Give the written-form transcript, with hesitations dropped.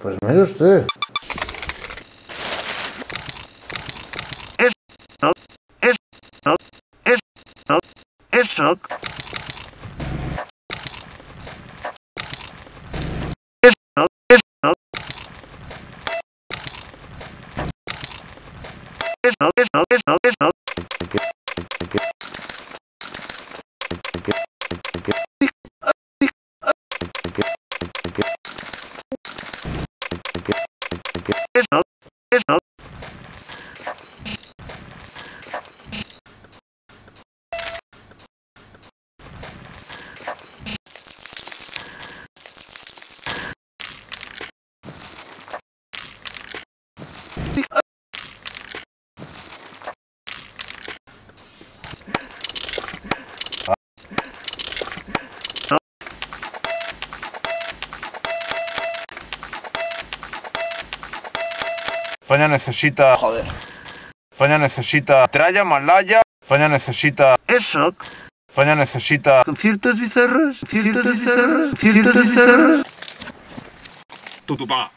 Pues mire usted. E.S.O.C. España necesita... Joder. España necesita... Tralla, malaya. España necesita... E.S.O.C. España necesita... Conciertos bizarros. Conciertos bizarros. Conciertos bizarros. Tutupá.